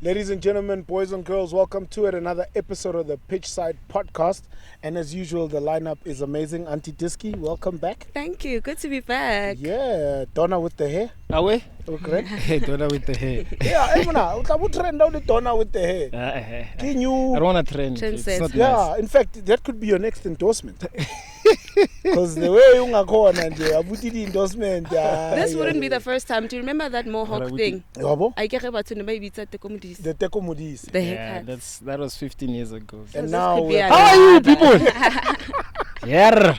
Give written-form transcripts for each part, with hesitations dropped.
Ladies and gentlemen, boys and girls, welcome to another episode of the Pitchside podcast. And as usual, the lineup is amazing. Auntie Diski, welcome back. Thank you. Good to be back. Yeah, Donna with the hair. Awe? Okay. Hey, Donna with the hair. Yeah, Emuna, utabu trend out the Donna with the hair. Can I you? don't want to trend. It's not Yeah, nice. in fact, that could be your next endorsement. Because the way you are going and you have the endorsement. This wouldn't be the first time. Do you remember that mohawk thing? Yabo? I get about to know maybe it's at the comedies. The Teko Mudis. The Yeah, haircut. that was 15 years ago. So And this now could be we're- How are you another. people? Yeah.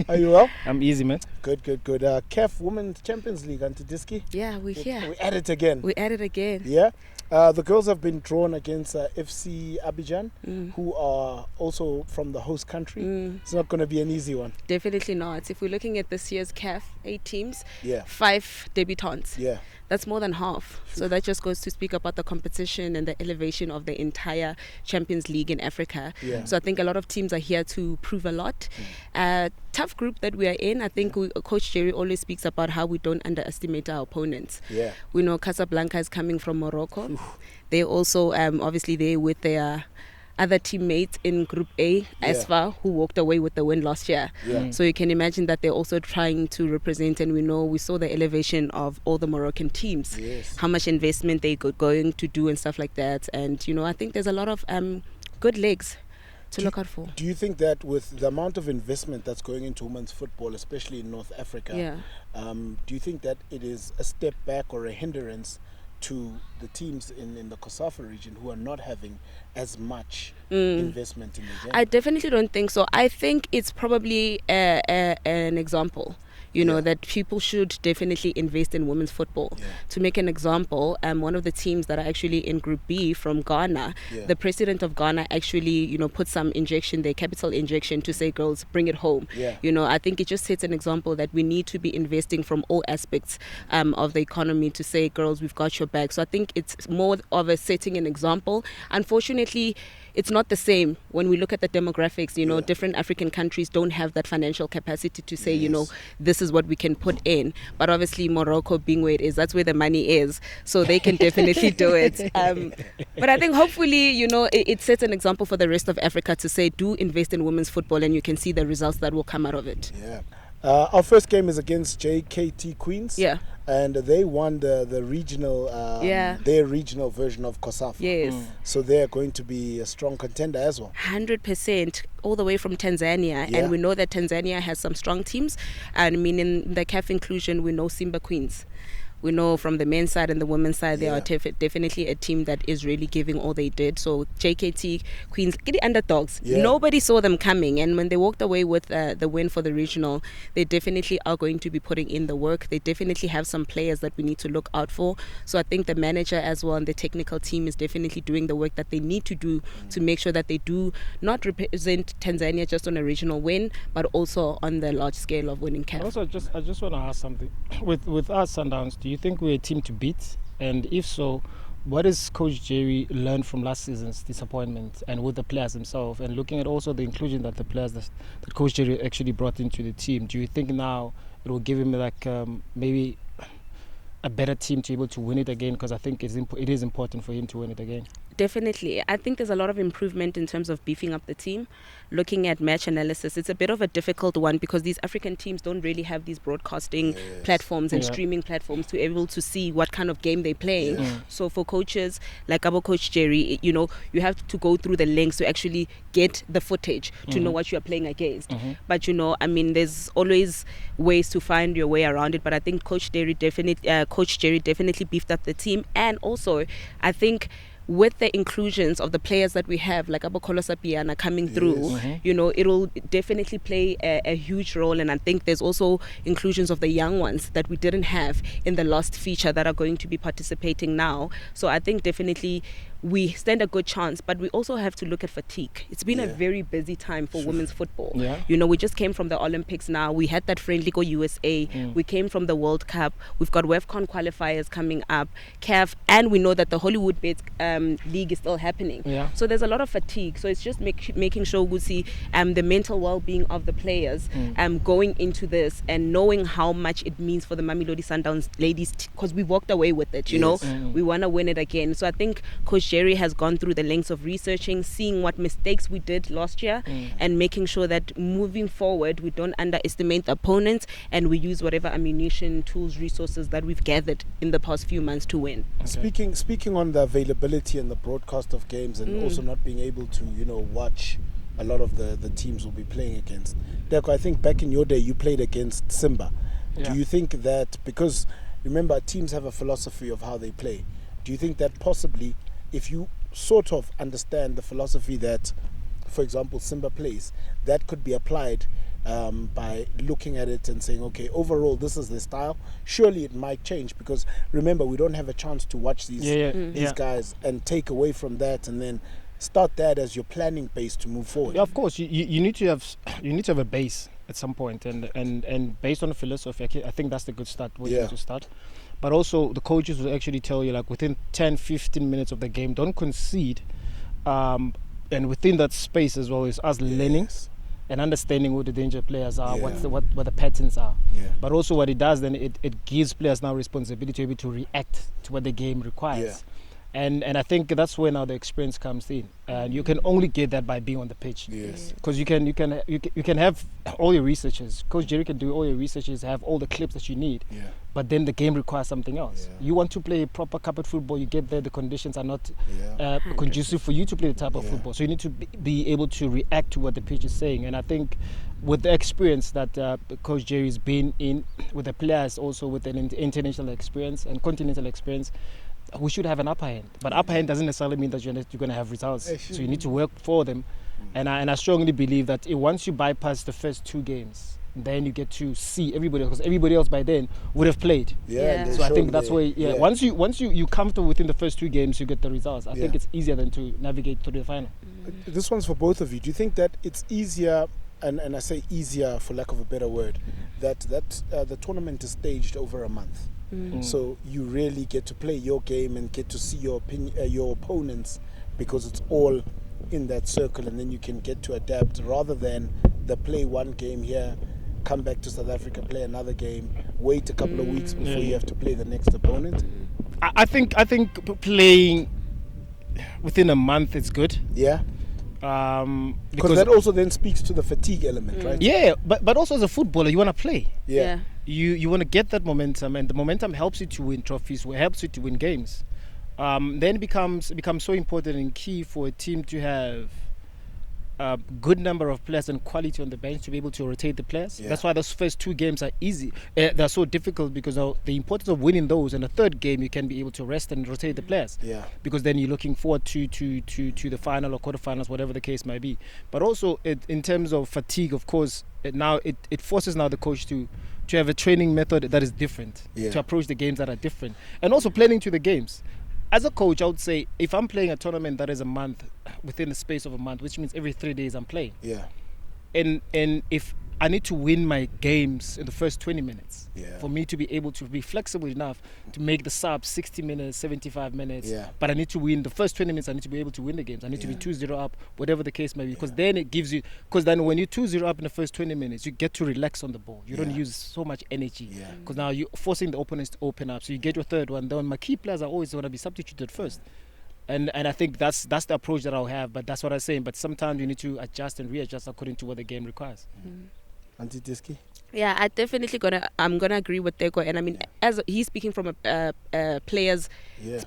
Are you well? I'm easy, man. Good. CAF Women's Champions League, Auntie Diski. Yeah, we're here. We're at it again. We're at it again. Yeah. The girls have been drawn against FC Abidjan, who are also from the host country. It's not going to be an easy one. Definitely not. If we're looking at this year's CAF, 8 teams, Yeah. 5 debutants. Yeah. That's more than half. So that just goes to speak about the competition and the elevation of the entire Champions League in Africa. Yeah. So I think a lot of teams are here to prove a lot. Tough group that we are in. I think Coach Jerry always speaks about how we don't underestimate our opponents. Yeah. We know Casablanca is coming from Morocco. They also, obviously, they with their other teammates in Group A, Asfa, who walked away with the win last year. Yeah. So you can imagine that they're also trying to represent, and we saw the elevation of all the Moroccan teams, Yes. how much investment they going to do and stuff like that. And, I think there's a lot of good legs to look out for. Do you think that with the amount of investment that's going into women's football, especially in North Africa, do you think that it is a step back or a hindrance to the teams in the Kosafa region who are not having as much investment in the game? I definitely don't think so. I think it's probably an example. That people should definitely invest in women's football. Yeah. To make an example, one of the teams that are actually in Group B from Ghana, the president of Ghana actually, put some injection there, capital injection, to say, girls, bring it home. Yeah. I think it just sets an example that we need to be investing from all aspects of the economy to say, girls, we've got your back. So I think it's more of a setting an example. Unfortunately, it's not the same when we look at the demographics. Different African countries don't have that financial capacity to say, this is what we can put in. But obviously, Morocco being where it is, that's where the money is. So they can definitely do it. But I think hopefully, it sets an example for the rest of Africa to say, do invest in women's football, and you can see the results that will come out of it. Yeah. Our first game is against JKT Queens. Yeah. And they won the regional, their regional version of Kosafa. Yes. So they're going to be a strong contender as well. 100%, all the way from Tanzania. Yeah. And we know that Tanzania has some strong teams. And in the CAF inclusion, we know Simba Queens. We know from the men's side and the women's side, they are definitely a team that is really giving all they did. So JKT Queens, the underdogs, nobody saw them coming. And when they walked away with the win for the regional, they definitely are going to be putting in the work. They definitely have some players that we need to look out for. So I think the manager as well and the technical team is definitely doing the work that they need to do to make sure that they do not represent Tanzania just on a regional win, but also on the large scale of winning CAF. Also, I just want to ask something. With us Sundowns, do you think we're a team to beat? And if so, what has Coach Jerry learned from last season's disappointment and with the players themselves? And looking at also the inclusion that the players that Coach Jerry actually brought into the team, do you think now it will give him maybe a better team to be able to win it again? Because I think it is important for him to win it again. Definitely. I think there's a lot of improvement in terms of beefing up the team. Looking at match analysis, it's a bit of a difficult one because these African teams don't really have these broadcasting platforms and streaming platforms to be able to see what kind of game they're playing. So for coaches like our Coach Jerry, you have to go through the links to actually get the footage to know what you are playing against. But there's always ways to find your way around it. But I think Coach Jerry definitely beefed up the team, and also I think with the inclusions of the players that we have, like Abokolo Banyana coming through, it'll definitely play a huge role. And I think there's also inclusions of the young ones that we didn't have in the last feature that are going to be participating now. So I think definitely we stand a good chance. But we also have to look at fatigue. It's been a very busy time for women's football. You know, we just came from the Olympics now. We had that friendly go USA. We came from the World Cup. We've got WEFCON qualifiers coming up, CAF, and we know that the Hollywood Bets League is still happening. So there's a lot of fatigue. So it's just making sure we see the mental well-being of the players going into this and knowing how much it means for the Mamelodi Sundowns ladies, because we walked away with it, you know. We want to win it again. So I think Coach Jerry has gone through the lengths of researching, seeing what mistakes we did last year, and making sure that moving forward we don't underestimate the opponents and we use whatever ammunition, tools, resources that we've gathered in the past few months to win. Speaking on the availability and the broadcast of games, and also not being able to, you know, watch a lot of the teams we'll be playing against. Deko, I think back in your day you played against Simba. Do you think that, because remember teams have a philosophy of how they play, do you think that possibly if you sort of understand the philosophy that, for example, Simba plays, that could be applied by looking at it and saying, okay, overall this is the style, surely it might change, because remember we don't have a chance to watch these guys and take away from that and then start that as your planning base to move forward. Yeah, of course, you need to have a base at some point, and based on the philosophy, I think that's the good start where you need to start. But also the coaches will actually tell you, like, within 10-15 minutes of the game, don't concede, and within that space as well is us learning and understanding who the danger players are, what the patterns are. But also what it does then, it gives players now responsibility to be able to react to what the game requires. And I think that's where now the experience comes in, and you can only get that by being on the pitch. Because you can have all your researches. Coach Jerry can do all your researches, have all the clips that you need. But then the game requires something else. You want to play proper carpet football, you get there, the conditions are not conducive for you to play the type of football. So you need to be able to react to what the pitch is saying. And I think with the experience that Coach Jerry's been in, with the players also with an international experience and continental experience, we should have an upper hand. But upper hand doesn't necessarily mean that you're going to have results. So you need to work for them. And I strongly believe that once you bypass the first 2 games, then you get to see everybody else, because everybody else by then would have played. So I think that's where once you comfortable within the first 2 games, you get the results. I think it's easier than to navigate to the final. This one's for both of you. Do you think that it's easier, and I say easier for lack of a better word, that the tournament is staged over a month? So you really get to play your game and get to see your opponents, because it's all in that circle, and then you can get to adapt, rather than the play one game here, come back to South Africa, play another game, wait a couple of weeks before you have to play the next opponent. I think playing within a month is good. Because that also then speaks to the fatigue element, right? But also as a footballer, you want to play. You want to get that momentum, and the momentum helps you to win trophies, helps you to win games. Then it becomes so important and key for a team to have a good number of players and quality on the bench to be able to rotate the players. That's why those first 2 games are easy. They're so difficult because of the importance of winning those. And the third game, you can be able to rest and rotate the players. Because then you're looking forward to the final or quarterfinals, whatever the case might be. But also in terms of fatigue, of course, it forces now the coach to have a training method that is different, to approach the games that are different, and also planning to the games. As a coach, I would say, if I'm playing a tournament that is a month, within the space of a month, which means every 3 days I'm playing. And if I need to win my games in the first 20 minutes for me to be able to be flexible enough to make the sub 60 minutes, 75 minutes. But I need to win the first 20 minutes. I need to be able to win the games. I need to be 2-0 up, whatever the case may be. Because then it gives you, because then when you're 2-0 up in the first 20 minutes, you get to relax on the ball. You don't use so much energy. Because now you're forcing the opponents to open up. So you get your third one. Then my key players are always going to be substituted first. And I think that's the approach that I'll have. But that's what I'm saying. But sometimes you need to adjust and readjust according to what the game requires. Auntie Diski? Yeah, I'm gonna agree with Deko, and I mean, as he's speaking from a player's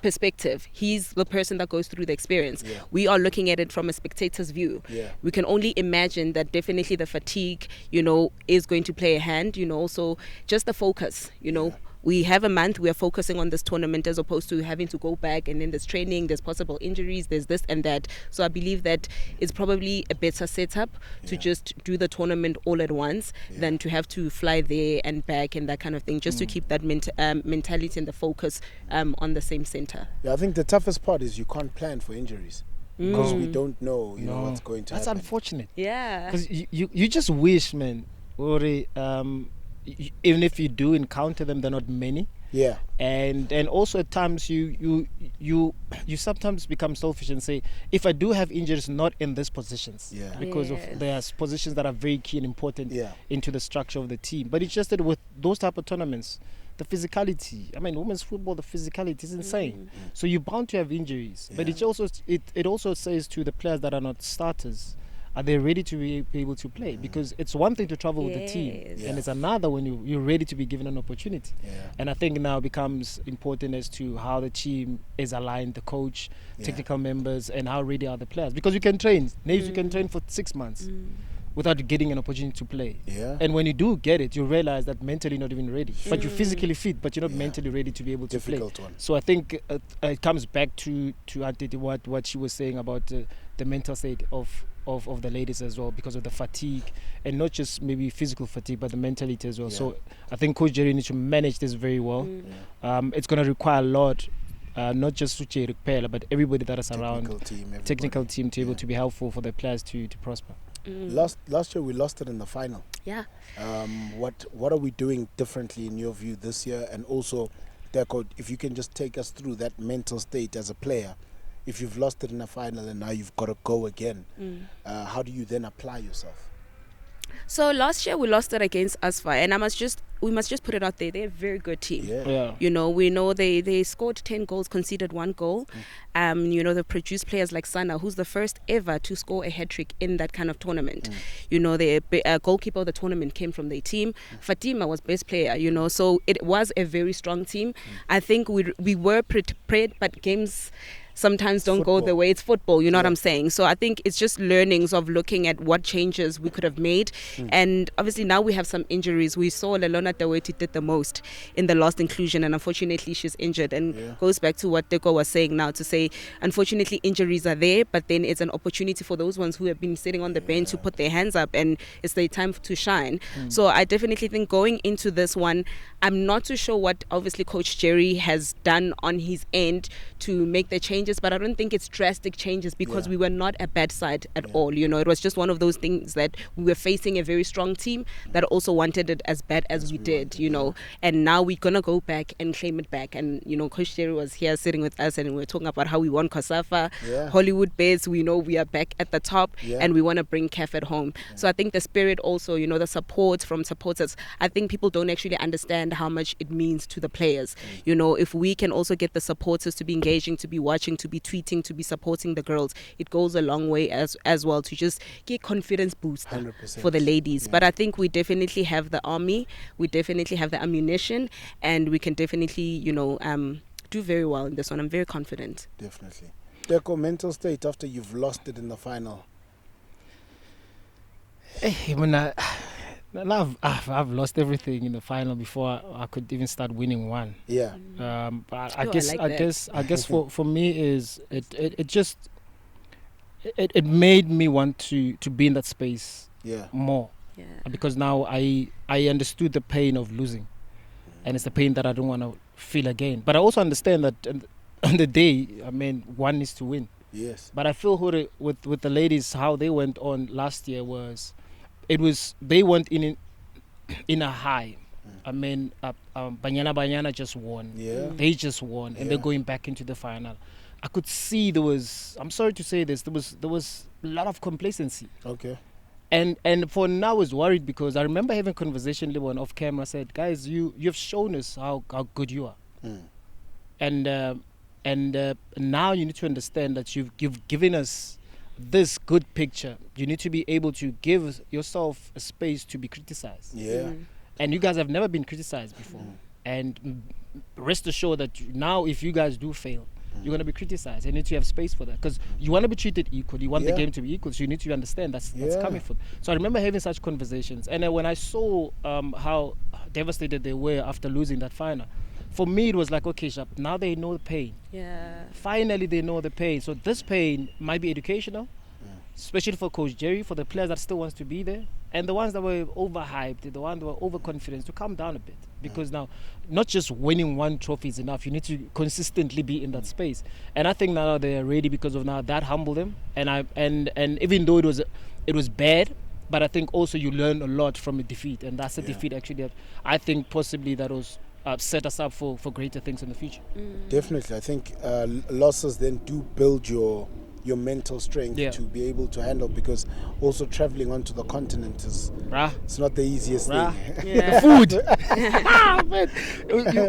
perspective, he's the person that goes through the experience. We are looking at it from a spectator's view. We can only imagine that definitely the fatigue, is going to play a hand. Also just the focus, we have a month, we are focusing on this tournament as opposed to having to go back and then there's training, there's possible injuries, there's this and that. So I believe that it's probably a better setup to just do the tournament all at once than to have to fly there and back and that kind of thing, just to keep that mentality and the focus on the same center. Yeah, I think the toughest part is you can't plan for injuries. Because we don't know, what's going to happen. That's unfortunate. Yeah. Because you just wish, man, or even if you do encounter them, they're not many. Yeah. And also at times you sometimes become selfish and say, if I do have injuries, not in these positions. Yeah. Because of there's positions that are very key and important into the structure of the team. But it's just that with those type of tournaments, the physicality, I mean, women's football, the physicality is insane. So you're bound to have injuries. But it also says to the players that are not starters, are they ready to be able to play? Because it's one thing to travel with the team, and it's another when you're ready to be given an opportunity. And I think now becomes important as to how the team is aligned, the coach, technical members, and how ready are the players. Because you can train, you can train for 6 months. Without getting an opportunity to play. And when you do get it, you realize that mentally not even ready. But you're physically fit, but you're not mentally ready to be able to play. So I think it comes back to what she was saying about the mental state of the ladies as well, because of the fatigue, and not just maybe physical fatigue, but the mentality as well. So I think Coach Jerry needs to manage this very well. It's going to require a lot. Not just Suche Rukpela, but everybody that is around, technical team to be able to be helpful for the players to prosper. Last year we lost it in the final. Yeah. What are we doing differently in your view this year? And also, Deco, if you can just take us through that mental state as a player. If you've lost it in a final and now you've got to go again, how do you then apply yourself? So last year we lost it against Asfa, and we must just put it out there. They're a very good team. We know they scored 10 goals, conceded 1 goal. They produced players like Sana, who's the first ever to score a hat-trick in that kind of tournament. The goalkeeper of the tournament came from their team. Fatima was best player, so it was a very strong team. I think we were prepared, but games sometimes don't go the way. It's football, you know what I'm saying? So I think it's just learnings of looking at what changes we could have made. And obviously now we have some injuries. We saw Lelona Daweti did the most in the last inclusion, and unfortunately she's injured. And goes back to what Deko was saying now, to say unfortunately injuries are there, but then it's an opportunity for those ones who have been sitting on the bench to put their hands up, and it's their time to shine. So I definitely think going into this one, I'm not too sure what obviously Coach Jerry has done on his end to make the changes, but I don't think it's drastic changes, because we were not a bad side at all. It was just one of those things that we were facing a very strong team that also wanted it as bad as we did, and now we're gonna go back and claim it back. And Coach Jerry was here sitting with us, and we were talking about how we won COSAFA, Hollywood Bears. We know we are back at the top, and we want to bring CAF at home. So I think the spirit also, the support from supporters, I think people don't actually understand how much it means to the players. If we can also get the supporters to be engaging, to be watching, to be tweeting, to be supporting the girls, it goes a long way as well, to just get confidence boost for the ladies. But I think we definitely have the army, we definitely have the ammunition, and we can definitely do very well in this one. I'm very confident. Definitely. Deco, mental state after you've lost it in the final. I've lost everything in the final before I could even start winning one. But I guess for me is it made me want to be in that space more. Because now I understood the pain of losing, and it's the pain that I don't want to feel again. But I also understand that on the day, one needs to win. But I feel with the ladies, how they went on last year they went in a high. Banyana just won. They just won, and they're going back into the final. I could see I'm sorry to say this, there was a lot of complacency. And for now I was worried, because I remember having a conversation off camera. I said, guys, you've shown us how good you are. And now you need to understand that you've given us this good picture. You need to be able to give yourself a space to be criticized. And you guys have never been criticized before. And rest assured that now if you guys do fail, you're going to be criticized. You need to have space for that, because you want to be treated equal. You want the game to be equal, so you need to understand that's coming from. So I remember having such conversations. And then when I saw how devastated they were after losing that final. For me, it was like, okay, Shap, now they know the pain. Yeah. Finally, they know the pain. So this pain might be educational, especially for Coach Jerry, for the players that still wants to be there, and the ones that were overhyped, the ones that were overconfident, to calm down a bit. Because now, not just winning one trophy is enough. You need to consistently be in that space. And I think now they're ready because of now that humbled them. And even though it was bad, but I think also you learn a lot from a defeat, and that's a defeat actually that I think possibly that was set us up for greater things in the future. Definitely. I think losses then do build your mental strength to be able to handle, because also traveling onto the continent is it's not the easiest thing. The food.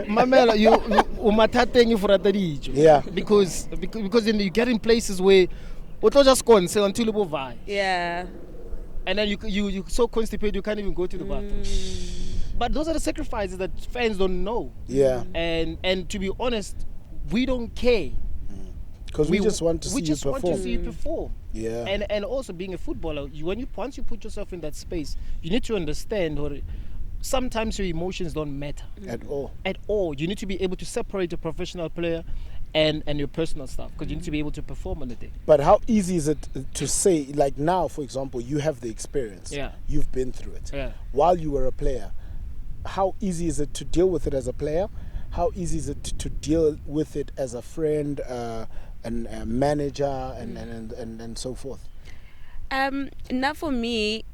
My man, you because then you get in places where just go and say until you buy. Yeah. And then you so constipated you can't even go to the bathroom. But those are the sacrifices that fans don't know. Yeah. And to be honest, we don't care. Because we just want to see you perform. We just want to see you perform. Yeah. And also being a footballer, once you put yourself in that space, you need to understand, or sometimes your emotions don't matter. At all. At all. You need to be able to separate a professional player and your personal stuff, because you need to be able to perform on the day. But how easy is it to say, like now, for example, you have the experience. Yeah. You've been through it. Yeah. While you were a player, how easy is it to deal with it as a player? How easy is it to deal with it as a friend, and a manager, and so forth? Now for me,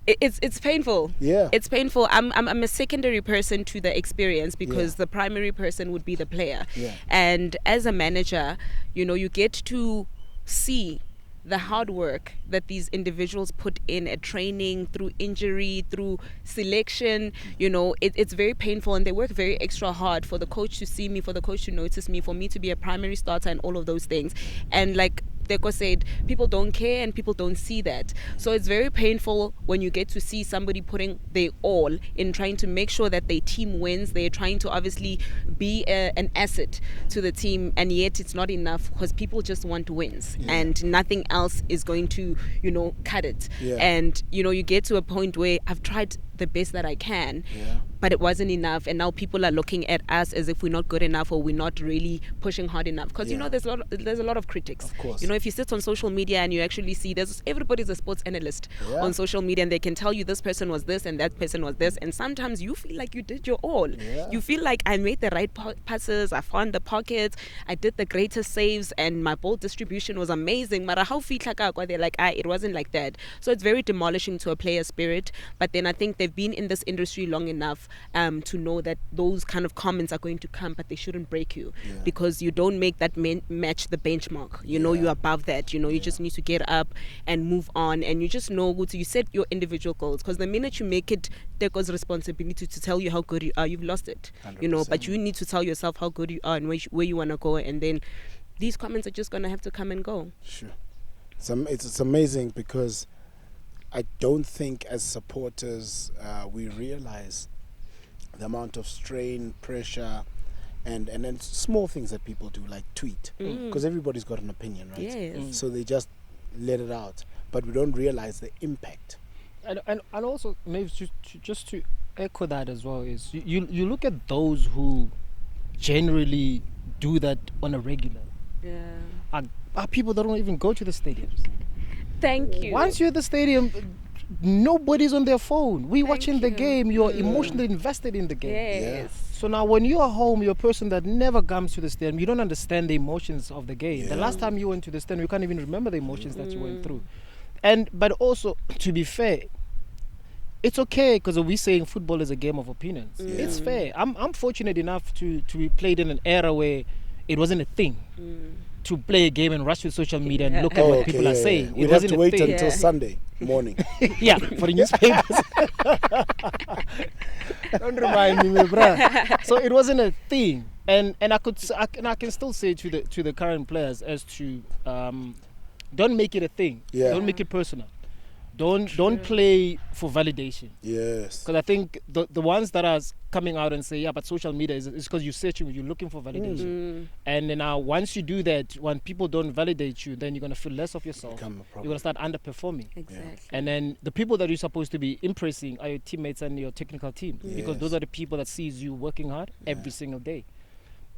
it's painful. Yeah, it's painful. I'm a secondary person to the experience, because the primary person would be the player. Yeah. And as a manager, you get to see the hard work that these individuals put in at training, through injury, through selection. It's very painful, and they work very extra hard for the coach to see me, for the coach to notice me, for me to be a primary starter, and all of those things. And like Deko said, people don't care and people don't see that. So it's very painful when you get to see somebody putting their all in trying to make sure that their team wins. They're trying to obviously be an asset to the team, and yet it's not enough, because people just want wins, and nothing else is going to, cut it. Yeah. And, you get to a point where I've tried the best that I can, but it wasn't enough, and now people are looking at us as if we're not good enough, or we're not really pushing hard enough, because there's a lot of critics. Of course. If you sit on social media and you actually see everybody's a sports analyst on social media, and they can tell you this person was this and that person was this, and sometimes you feel like you did your all. You feel like I made the right passes, I found the pockets, I did the greatest saves, and my ball distribution was amazing, but how they're like, it wasn't like that. So it's very demolishing to a player's spirit. But then I think they've been in this industry long enough to know that those kind of comments are going to come, but they shouldn't break you, because you don't make that match the benchmark. You're above that. You just need to get up and move on, and you just know you set your individual goals, because the minute you make it Deko's responsibility to tell you how good you are, you've lost it. 100%. But you need to tell yourself how good you are and where you want to go, and then these comments are just going to have to come and go. Sure. It's amazing, because I don't think as supporters we realize the amount of strain, pressure, and then small things that people do, like tweet, because everybody's got an opinion, right? Yes. So they just let it out, but we don't realize the impact. And also, maybe just to echo that as well, is you look at those who generally do that on a regular. Are people that don't even go to the stadiums. Thank you. Once you're at the stadium, nobody's on their phone. We're watching the game. You're emotionally invested in the game. Yes. So now when you're home, you're a person that never comes to the stadium. You don't understand the emotions of the game. The last time you went to the stadium, you can't even remember the emotions that you went through. But also, to be fair, it's okay, because we're saying football is a game of opinions. It's fair. I'm fortunate enough to be played in an era where it wasn't a thing to play a game and rush with social media and look at what people are saying. We'd have to wait until Sunday morning. For the newspapers. Don't remind me, bruh. So it wasn't a thing, and I can still say to the current players as to don't make it a thing. Don't make it personal. Don't play for validation. Yes. Because I think the ones that are coming out and say, yeah, but social media is because you're searching, you're looking for validation. And then now once you do that, when people don't validate you, then you're going to feel less of yourself. You're going to start underperforming. Exactly. And then the people that you're supposed to be impressing are your teammates and your technical team. Because those are the people that sees you working hard every single day.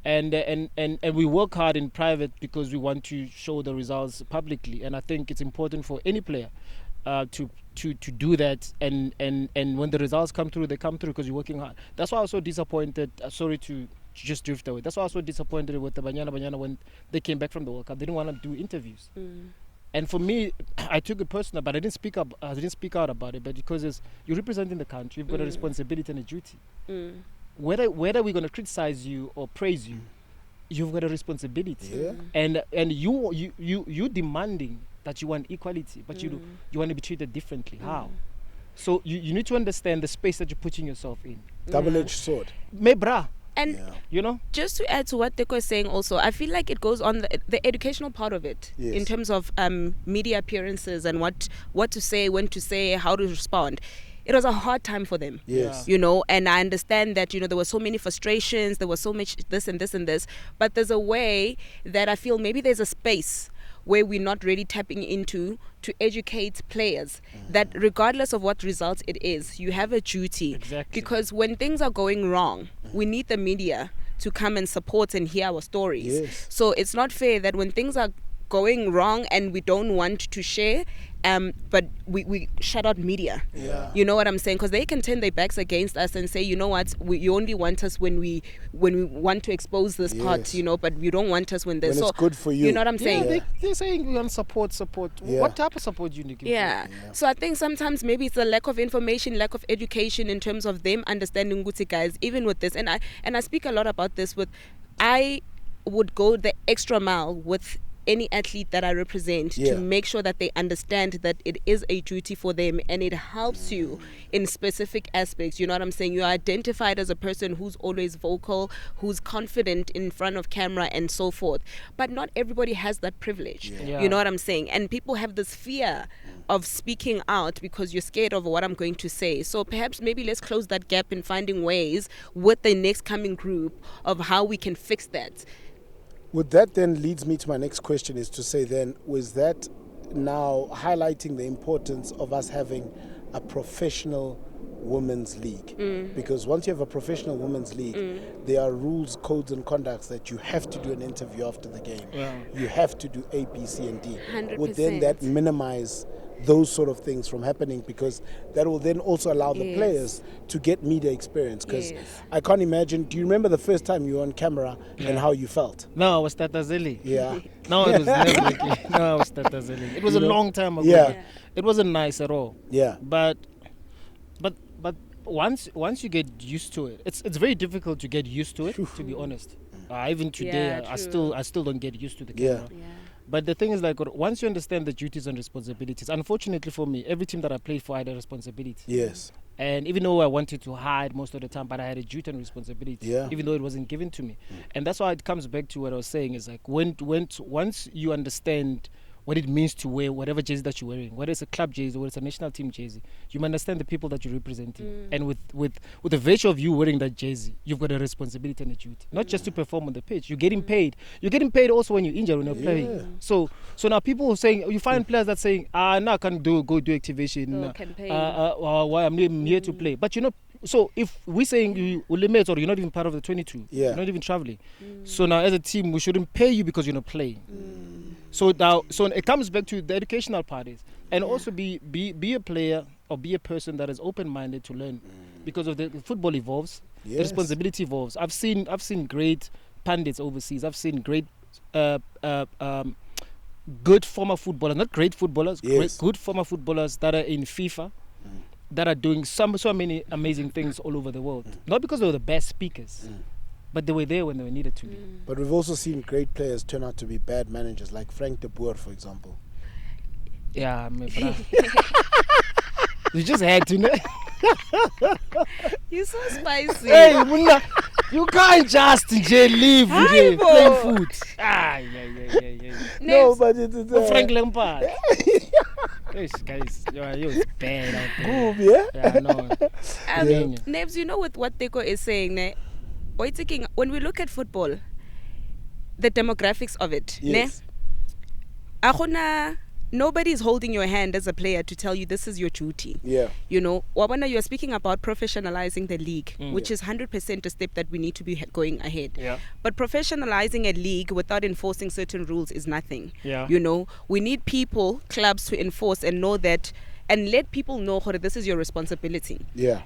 And we work hard in private because we want to show the results publicly. And I think it's important for any player to do that, and when the results come through, they come through because you're working hard. That's why I was so disappointed. Sorry to just drift away. That's why I was so disappointed with the Banyana when they came back from the World Cup. They didn't want to do interviews. And for me, I took it personal, but I didn't speak up. I didn't speak out about it. But because you're representing the country, you've got a responsibility and a duty. Whether we're going to criticize you or praise you, you've got a responsibility. And you demanding that you want equality, but you want to be treated differently. How? So you need to understand the space that you're putting yourself in. Double-edged sword. Me bra. And just to add to what Teko is saying also, I feel like it goes on the educational part of it in terms of media appearances and what to say, when to say, how to respond. It was a hard time for them, and I understand that, there were so many frustrations, there was so much this and this and this, but there's a way that I feel maybe there's a space where we're not really tapping into to educate players that regardless of what results it is, you have a duty. Exactly. Because when things are going wrong, we need the media to come and support and hear our stories. So it's not fair that when things are going wrong and we don't want to share, but we shut out media. You know what I'm saying? Because they can turn their backs against us and say, you know what, you only want us when we want to expose this part, but you don't want us when there's... When it's good for you. You know what I'm saying? They're saying we want support. What type of support do you need? So I think sometimes maybe it's a lack of information, lack of education in terms of them understanding Guti guys, even with this. And I speak a lot about this I would go the extra mile with any athlete that I represent to make sure that they understand that it is a duty for them and it helps you in specific aspects. You know what I'm saying? You're identified as a person who's always vocal, who's confident in front of camera and so forth. But not everybody has that privilege. You know what I'm saying? And people have this fear of speaking out because you're scared of what I'm going to say. So perhaps maybe let's close that gap in finding ways with the next coming group of how we can fix that. Would that then leads me to my next question, is to say then, was that now highlighting the importance of us having a professional women's league? Because once you have a professional women's league, there are rules, codes and conducts that you have to do an interview after the game. You have to do A, B, C and D. 100%. Would then that minimize those sort of things from happening, because that will then also allow the players to get media experience? Because I can't imagine, do you remember the first time you were on camera and how you felt? No, I was Tatazeli. No, it was never like it. No, I was Tatazeli. It was a long time ago. It wasn't nice at all. But once you get used to it, it's very difficult to get used to it, to be honest. Even today, I still don't get used to the camera. But the thing is, like, once you understand the duties and responsibilities, unfortunately for me, every team that I played for, I had a responsibility. And even though I wanted to hide most of the time, but I had a duty and responsibility, even though it wasn't given to me. And that's why it comes back to what I was saying, is like, once you understand what it means to wear whatever jersey that you're wearing, whether it's a club jersey, whether it's a national team jersey, you understand the people that you're representing. And with the virtue of you wearing that jersey, you've got a responsibility and a duty, not just to perform on the pitch. You're getting paid. You're getting paid also when you're injured, when you're playing. So now people are saying, you find players that saying, no, I can't go do activation. I'm here to play. But so if we're saying you limit, or you're not even part of the 22, you're not even traveling. So now as a team, we shouldn't pay you because you're not playing. So it comes back to the educational parties, and also be a player or be a person that is open-minded to learn, because of the football evolves, the responsibility evolves. I've seen great pundits overseas. I've seen great good former footballers, not great footballers, good former footballers that are in FIFA, that are doing so many amazing things all over the world. Not because they were the best speakers, but they were there when they were needed to be. But we've also seen great players turn out to be bad managers, like Frank de Boer, for example. Yeah, you just had to know. You're so spicy. Hey, Muna, you can't just leave playing food. Yeah. No, but it's Frank Lampard. Guys, you're bad out there. Good, yeah? Yeah, no. Nebs, you know what Teko is saying, ne? When we look at football, the demographics of it, yes. Nobody is holding your hand as a player to tell you this is your duty. Yeah. You know, Wabana, you're speaking about professionalizing the league, which is 100% a step that we need to be going ahead. Yeah. But professionalizing a league without enforcing certain rules is nothing. Yeah. You know, we need people, clubs to enforce and know that, and let people know that this is your responsibility. Yeah.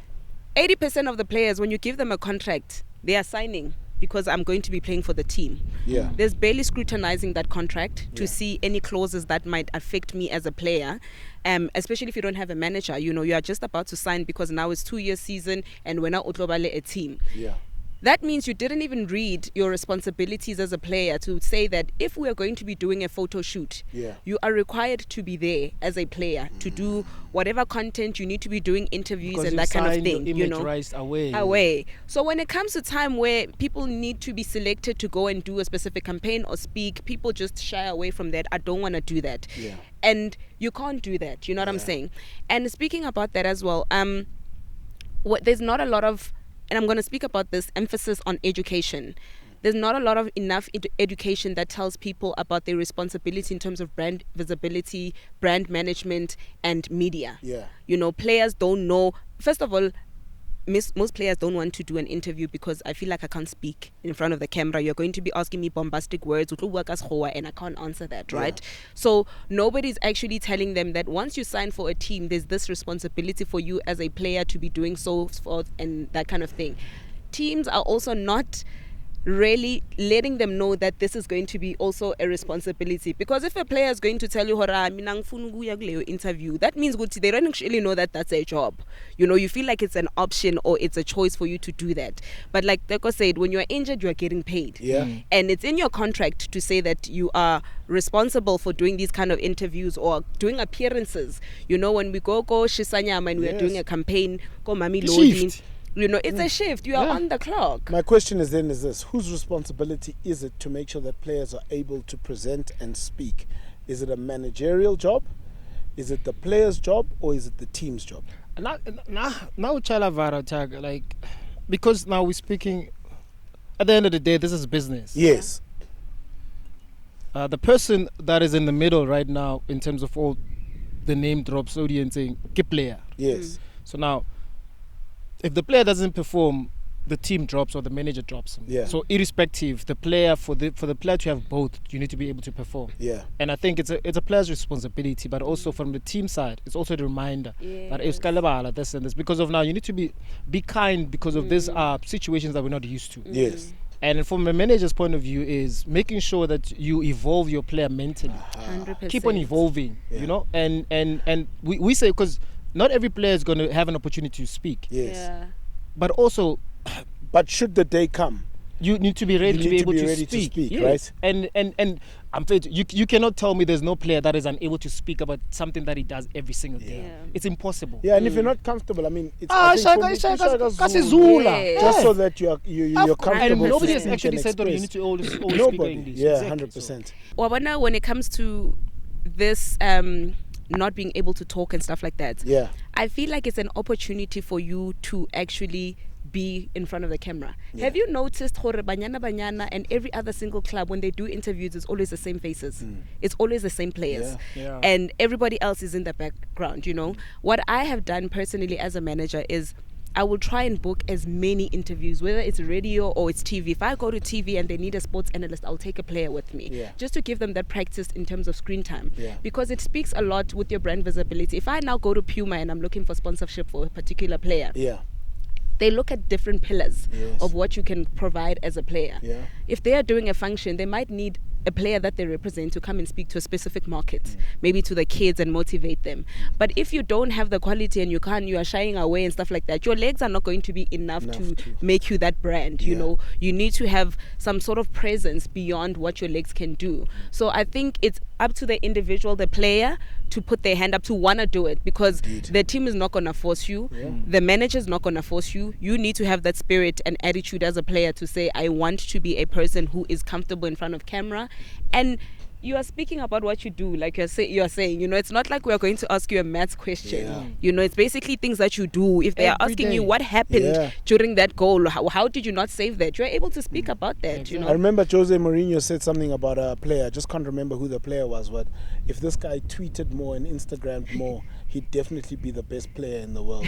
80% of the players, when you give them a contract, they are signing because I'm going to be playing for the team. Yeah. There's barely scrutinizing that contract to see any clauses that might affect me as a player, especially if you don't have a manager. You know, you are just about to sign because now it's 2-year season and we're now utlobale a team. Yeah. That means you didn't even read your responsibilities as a player to say that if we are going to be doing a photo shoot, you are required to be there as a player to do whatever content you need to be doing, interviews because and that kind of thing. You know, away. Away. So when it comes to time where people need to be selected to go and do a specific campaign or speak, people just shy away from that. I don't want to do that. Yeah. And you can't do that. You know what I'm saying? And speaking about that as well, there's not a lot of, and I'm going to speak about this, emphasis on education. There's not a lot of enough education that tells people about their responsibility in terms of brand visibility, brand management, and media. Yeah. You know, players don't know. First of all, most players don't want to do an interview because I feel like I can't speak in front of the camera. You're going to be asking me bombastic words, and I can't answer that, right? So nobody's actually telling them that once you sign for a team, there's this responsibility for you as a player to be doing so forth and that kind of thing. Teams are also not really letting them know that this is going to be also a responsibility, because if a player is going to tell you interview, that means they don't actually know that that's a job. You know, you feel like it's an option or it's a choice for you to do that. But like Teko said, when you're injured, you're getting paid, and it's in your contract to say that you are responsible for doing these kind of interviews or doing appearances. You know, when we go Shisanyama and we are doing a campaign, go Mami Lodi, you know, it's a shift. You are on the clock. My question is this: whose responsibility is it to make sure that players are able to present and speak? Is it a managerial job? Is it the player's job, or is it the team's job? Now, like, because now we're speaking. At the end of the day, this is business. Yes. The person that is in the middle right now, in terms of all the name drops, audience saying, key player. Yes. So now, if the player doesn't perform, the team drops or the manager drops him. Yeah. So irrespective, the player for the player to have both, you need to be able to perform. Yeah. And I think it's a player's responsibility, but also from the team side, it's also a reminder that if this and this, because of now, you need to be kind because of these situations that we're not used to. Yes. And from a manager's point of view is making sure that you evolve your player mentally. 100%. Keep on evolving, you know, and we say, because not every player is going to have an opportunity to speak. Yes. Yeah. But also, but should the day come, you need to be ready to be able to speak. Yes. Right? And I'm afraid you cannot tell me there's no player that is unable to speak about something that he does every single day. Yeah. It's impossible. Yeah, and if you're not comfortable, I mean, it's Zula. Just so that you're comfortable. And nobody has to actually speak said that and you need to always speak Nobody. English. Yeah, Exactly. 100%. Wabana, when it comes to this not being able to talk and stuff like that, I feel like it's an opportunity for you to actually be in front of the camera. Have you noticed Banyana and every other single club, when they do interviews, it's always the same faces. It's always the same players. Yeah. And everybody else is in the background, you know. What I have done personally as a manager is I will try and book as many interviews, whether it's radio or it's TV. If I go to TV and they need a sports analyst, I'll take a player with me, just to give them that practice in terms of screen time, because it speaks a lot with your brand visibility. If I now go to Puma and I'm looking for sponsorship for a particular player, they look at different pillars of what you can provide as a player. If they are doing a function, they might need a player that they represent to come and speak to a specific market, maybe to the kids, and motivate them. But if you don't have the quality and you are shying away and stuff like that, your legs are not going to be enough to make you that brand. You know, you need to have some sort of presence beyond what your legs can do. So I think it's up to the individual, the player, to put their hand up, to want to do it, because the team is not going to force you. The manager is not going to force you. You need to have that spirit and attitude as a player to say, I want to be a person who is comfortable in front of camera. And you are speaking about what you do, like you're saying, it's not like we're going to ask you a maths question. It's basically things that you do. If they are asking you what happened during that goal, how did you not save that, you're able to speak about that. I remember Jose Mourinho said something about a player. I just can't remember who the player was, but if this guy tweeted more and Instagrammed more, he'd definitely be the best player in the world.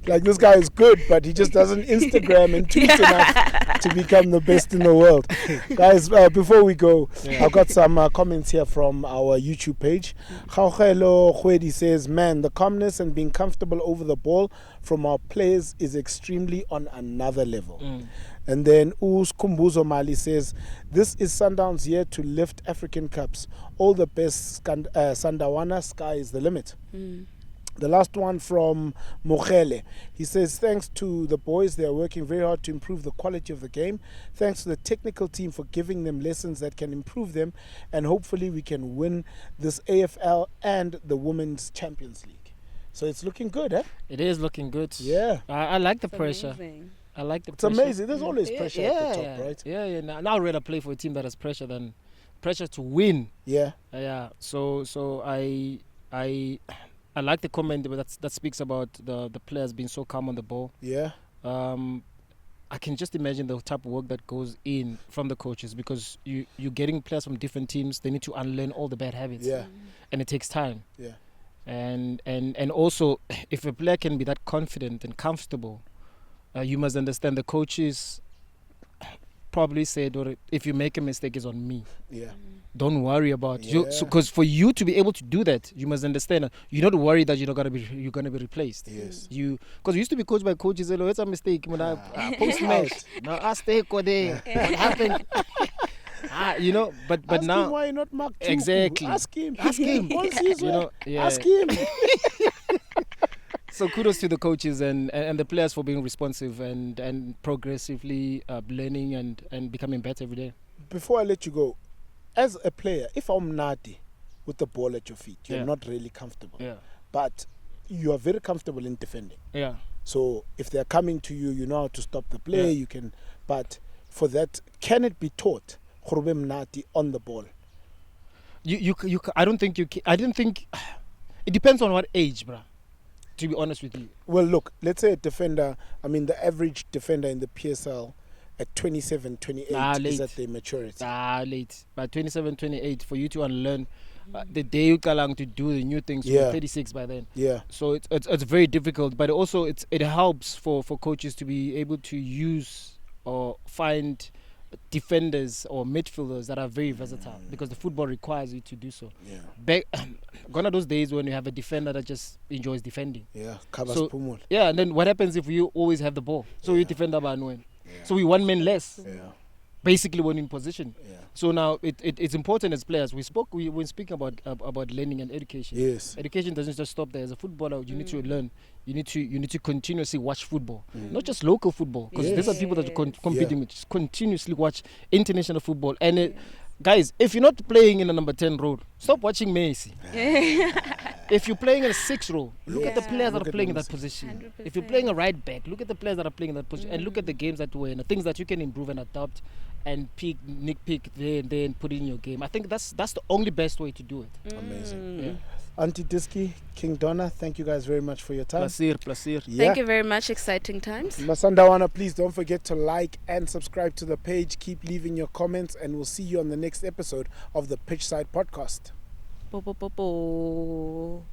Like, this guy is good, but he just doesn't Instagram and tweet enough to become the best in the world. Guys, before we go, I've got some comments here from our YouTube page. Khaukhelo Khwedi says, man, the calmness and being comfortable over the ball from our players is extremely on another level. And then Us Kumbuzo Mali says, this is Sundowns' year to lift African Cups. All the best, Sandawana, sky is the limit. The last one from Mokhele. He says, thanks to the boys, they are working very hard to improve the quality of the game. Thanks to the technical team for giving them lessons that can improve them. And hopefully we can win this AFL and the Women's Champions League. So it's looking good, eh? It is looking good. Yeah. I like the pressure. Amazing. I like the It's pressure. amazing. There's always pressure at the top, right? Yeah. Now I'd rather play for a team that has pressure than pressure to win. Yeah. Yeah. So I like the comment that speaks about the players being so calm on the ball. Yeah. I can just imagine the type of work that goes in from the coaches, because you're getting players from different teams. They need to unlearn all the bad habits. Yeah. And it takes time. Yeah. And also, if a player can be that confident and comfortable, you must understand the coaches probably said, or if you make a mistake, it's on me. Yeah. Don't worry about you. Because for you to be able to do that, you must understand you're not worried that you're gonna be replaced. Yes. Because you used to be coached by coaches. Hello, it's a mistake. When I post match, now I stay there. What happened? But ask now him why you're not Mark Chuku. Exactly. Ask him. All season. Ask him. So kudos to the coaches and the players for being responsive and progressively learning and becoming better every day. Before I let you go, as a player, if I'm Nati with the ball at your feet, you're not really comfortable. Yeah. But you are very comfortable in defending. Yeah. So if they're coming to you, you know how to stop the play. You can. But for that, can it be taught? Nati on the ball. I don't think you can. I didn't think. It depends on what age, bruh. To be honest with you. Well, look, let's say a defender, the average defender in the PSL at 27, 28 is at their maturity. Late. By 27, 28, for you to unlearn the day you going to do the new things, you're 36 by then. Yeah. So it's very difficult, but also it helps for coaches to be able to use or find defenders or midfielders that are very versatile, because the football requires you to do so. Yeah. Gone are those days when you have a defender that just enjoys defending. Yeah. And then what happens if you always have the ball? So you defend about one. So we one man less. Yeah. Basically when in position. Yeah. So now it's important as players. We're speaking about learning and education. Yes. Education doesn't just stop there. As a footballer, you need to learn. You need to continuously watch football, not just local football, because these are people that you're competing with. Just continuously watch international football. And guys, if you're not playing in a number 10 role, stop watching Messi. If you're playing in a 6 role, look at the players that are playing in that position. 100%. If you're playing a right back, look at the players that are playing in that position, and look at the games that were in, the things that you can improve and adopt and nitpick there and there and put in your game. I think that's the only best way to do it. Amazing. Yeah. Auntie Diski, King Donna, thank you guys very much for your time. Plaisir. Yeah. Thank you very much. Exciting times. Masandawana, please don't forget to like and subscribe to the page. Keep leaving your comments, and we'll see you on the next episode of the Pitchside podcast. Bo, bo, bo, bo.